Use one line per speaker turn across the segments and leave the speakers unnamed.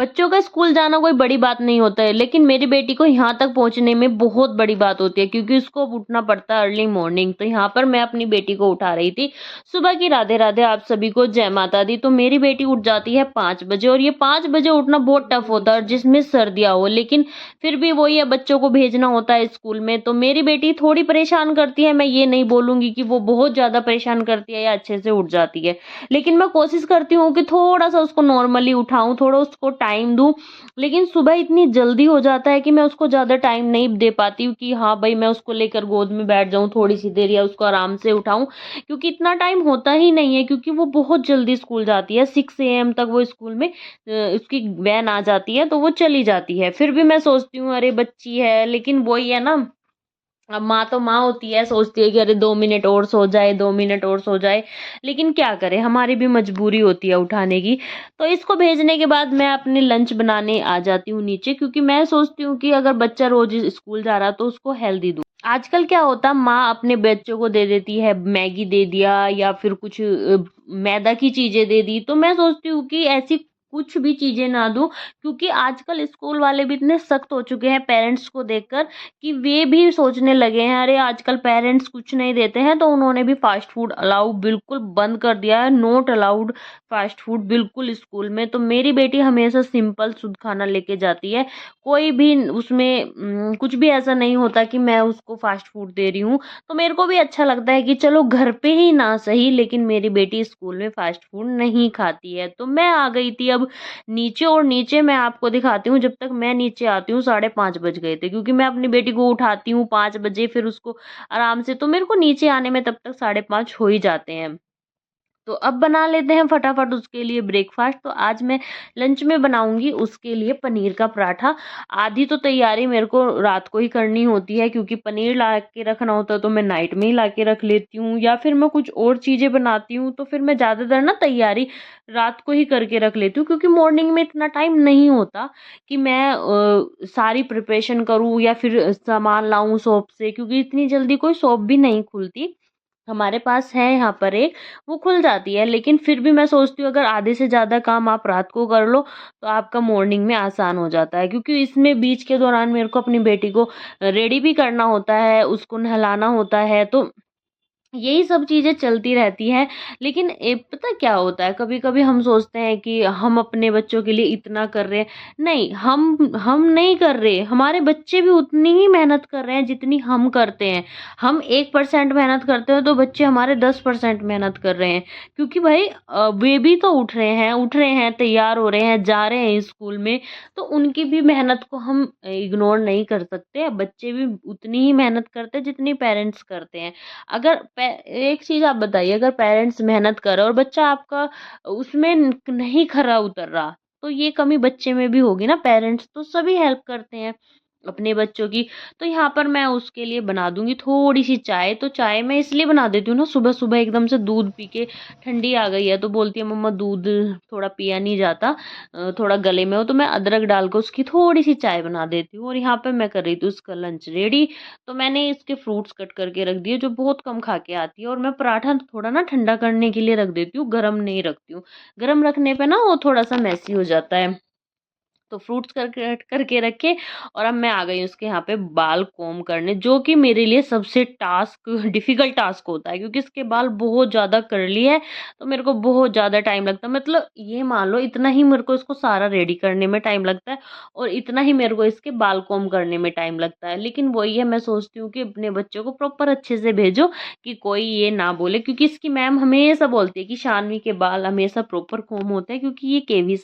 बच्चों का स्कूल जाना कोई बड़ी बात नहीं होता है, लेकिन मेरी बेटी को यहाँ तक पहुँचने में बहुत बड़ी बात होती है, क्योंकि उसको उठना पड़ता है अर्ली मॉर्निंग। तो यहाँ पर मैं अपनी बेटी को उठा रही थी। सुबह की राधे राधे आप सभी को, जय माता दी। तो मेरी बेटी उठ जाती है 5 बजे, और ये 5 बजे उठना बहुत टफ होता है, जिसमें सर्दियाँ हो, लेकिन फिर भी वही है, बच्चों को भेजना होता है स्कूल में। तो मेरी बेटी थोड़ी परेशान करती है, मैं ये नहीं बोलूँगी कि वो बहुत ज़्यादा परेशान करती है या अच्छे से उठ जाती है, लेकिन मैं कोशिश करती हूँ कि थोड़ा सा उसको नॉर्मली उठाऊँ, थोड़ा उसको टाइम दूँ। लेकिन सुबह इतनी जल्दी हो जाता है कि मैं उसको ज़्यादा टाइम नहीं दे पाती हूँ कि हाँ भाई मैं उसको लेकर गोद में बैठ जाऊँ थोड़ी सी देर, या उसको आराम से उठाऊँ, क्योंकि इतना टाइम होता ही नहीं है, क्योंकि वो बहुत जल्दी स्कूल जाती है। 6 AM तक वो स्कूल में उसकी वैन आ जाती है, तो वो चली जाती है। फिर भी मैं सोचती हूँ अरे बच्ची है, लेकिन वही है ना, अब माँ तो माँ होती है, सोचती है कि अरे 2 मिनट और सो जाए, 2 मिनट और सो जाए, लेकिन क्या करें, हमारी भी मजबूरी होती है उठाने की। तो इसको भेजने के बाद मैं अपने लंच बनाने आ जाती हूँ नीचे, क्योंकि मैं सोचती हूँ कि अगर बच्चा रोज स्कूल जा रहा तो उसको हेल्दी दूँ। आजकल क्या होता, माँ अपने बच्चों को दे देती है, मैगी दे दिया या फिर कुछ मैदा की चीजें दे दी। तो मैं सोचती हूँ कि ऐसी कुछ भी चीजें ना दूं, क्योंकि आजकल स्कूल वाले भी इतने सख्त हो चुके हैं पेरेंट्स को देखकर, कि वे भी सोचने लगे हैं अरे आजकल पेरेंट्स कुछ नहीं देते हैं, तो उन्होंने भी फास्ट फूड अलाउ बिल्कुल बंद कर दिया है। नॉट अलाउड फास्ट फूड बिल्कुल स्कूल में। तो मेरी बेटी हमेशा सिंपल शुद्ध खाना लेके जाती है, कोई भी उसमें कुछ भी ऐसा नहीं होता कि मैं उसको फास्ट फूड दे रही हूँ। तो मेरे को भी अच्छा लगता है कि चलो घर पे ही ना सही, लेकिन मेरी बेटी स्कूल में फास्ट फूड नहीं खाती है। तो मैं आ गई थी अब नीचे, और नीचे मैं आपको दिखाती हूँ। जब तक मैं नीचे आती हूँ 5:30 बज गए थे, क्योंकि मैं अपनी बेटी को उठाती हूँ 5 बजे, फिर उसको आराम से, तो मेरे को नीचे आने में तब तक 5:30 हो ही जाते हैं। तो अब बना लेते हैं फटाफट उसके लिए ब्रेकफास्ट। तो आज मैं लंच में बनाऊंगी उसके लिए पनीर का पराठा। आधी तो तैयारी मेरे को रात को ही करनी होती है, क्योंकि पनीर ला के रखना होता है तो मैं नाइट में ही ला के रख लेती हूँ, या फिर मैं कुछ और चीज़ें बनाती हूँ तो फिर मैं ज़्यादातर ना तैयारी रात को ही करके रख लेती हूँ, क्योंकि मॉर्निंग में इतना टाइम नहीं होता कि मैं सारी प्रिपरेशन करूँ या फिर सामान लाऊं शॉप से, क्योंकि इतनी जल्दी कोई शॉप भी नहीं खुलती। हमारे पास है यहाँ पर एक, वो खुल जाती है, लेकिन फिर भी मैं सोचती हूँ अगर आधे से ज़्यादा काम आप रात को कर लो तो आपका मॉर्निंग में आसान हो जाता है, क्योंकि इसमें बीच के दौरान मेरे को अपनी बेटी को रेडी भी करना होता है, उसको नहलाना होता है, तो यही सब चीज़ें चलती रहती हैं। लेकिन पता क्या होता है, कभी कभी हम सोचते हैं कि हम अपने बच्चों के लिए इतना कर रहे हैं। नहीं, हम नहीं कर रहे, हमारे बच्चे भी उतनी ही मेहनत कर रहे हैं जितनी हम करते हैं। हम 1% मेहनत करते हैं तो बच्चे हमारे 10% मेहनत कर रहे हैं, क्योंकि भाई वे भी तो उठ रहे हैं, तैयार हो रहे हैं, जा रहे हैं स्कूल में। तो उनकी भी मेहनत को हम इग्नोर नहीं कर सकते। बच्चे भी उतनी ही मेहनत करते हैं जितनी पेरेंट्स करते हैं। अगर एक चीज आप बताइए, अगर पेरेंट्स मेहनत कर रहे और बच्चा आपका उसमें नहीं खरा उतर रहा, तो ये कमी बच्चे में भी होगी ना। पेरेंट्स तो सभी हेल्प करते हैं अपने बच्चों की। तो यहाँ पर मैं उसके लिए बना दूंगी थोड़ी सी चाय। तो चाय मैं इसलिए बना देती हूँ ना, सुबह सुबह एकदम से दूध पी के ठंडी आ गई है तो बोलती है मम्मा दूध थोड़ा पिया नहीं जाता, थोड़ा गले में हो, तो मैं अदरक डाल कर उसकी थोड़ी सी चाय बना देती हूँ। और यहाँ पे मैं कर रही थी उसका लंच रेडी। तो मैंने इसके फ्रूट्स कट करके रख दिए, जो बहुत कम खा के आती है। और मैं पराठा थोड़ा ना ठंडा करने के लिए रख देती हूँ, गर्म नहीं रखती हूँ। गर्म रखने पे ना वो थोड़ा सा मैसी हो जाता है। तो फ्रूट्स करके रखे, और अब मैं आ गई उसके यहाँ पे बाल कोम करने, जो कि मेरे लिए सबसे डिफिकल्ट टास्क होता है, क्योंकि इसके बाल बहुत ज़्यादा करली है। तो मेरे को बहुत ज़्यादा टाइम लगता है, मतलब ये मान लो इतना ही मेरे को इसको सारा रेडी करने में टाइम लगता है, और इतना ही मेरे को इसके बाल कोम करने में टाइम लगता है। लेकिन वही है, मैं सोचती हूँ कि अपने बच्चों को प्रॉपर अच्छे से भेजो, कि कोई ये ना बोले, क्योंकि इसकी मैम हमेशा बोलती है कि शानवी के बाल हमेशा प्रॉपर कोम होते हैं, क्योंकि ये केवी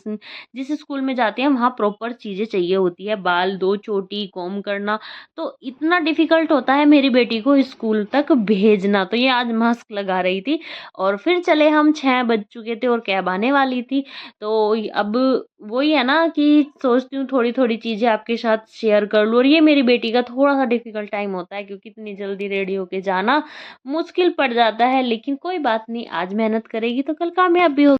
जिस स्कूल में जाते हैं वहाँ प्रॉपर चीज़ें चाहिए होती है, बाल दो चोटी कॉम करना। तो इतना डिफिकल्ट होता है मेरी बेटी को स्कूल तक भेजना। तो ये आज मास्क लगा रही थी, और फिर चले हम 6 बज चुके थे और कैब आने वाली थी। तो अब वही है ना कि सोचती हूँ थोड़ी थोड़ी चीज़ें आपके साथ शेयर कर लूँ। और ये मेरी बेटी का थोड़ा सा डिफिकल्ट टाइम होता है, क्योंकि इतनी जल्दी रेडी होके जाना मुश्किल पड़ जाता है, लेकिन कोई बात नहीं, आज मेहनत करेगी तो कल कामयाब भी होगी।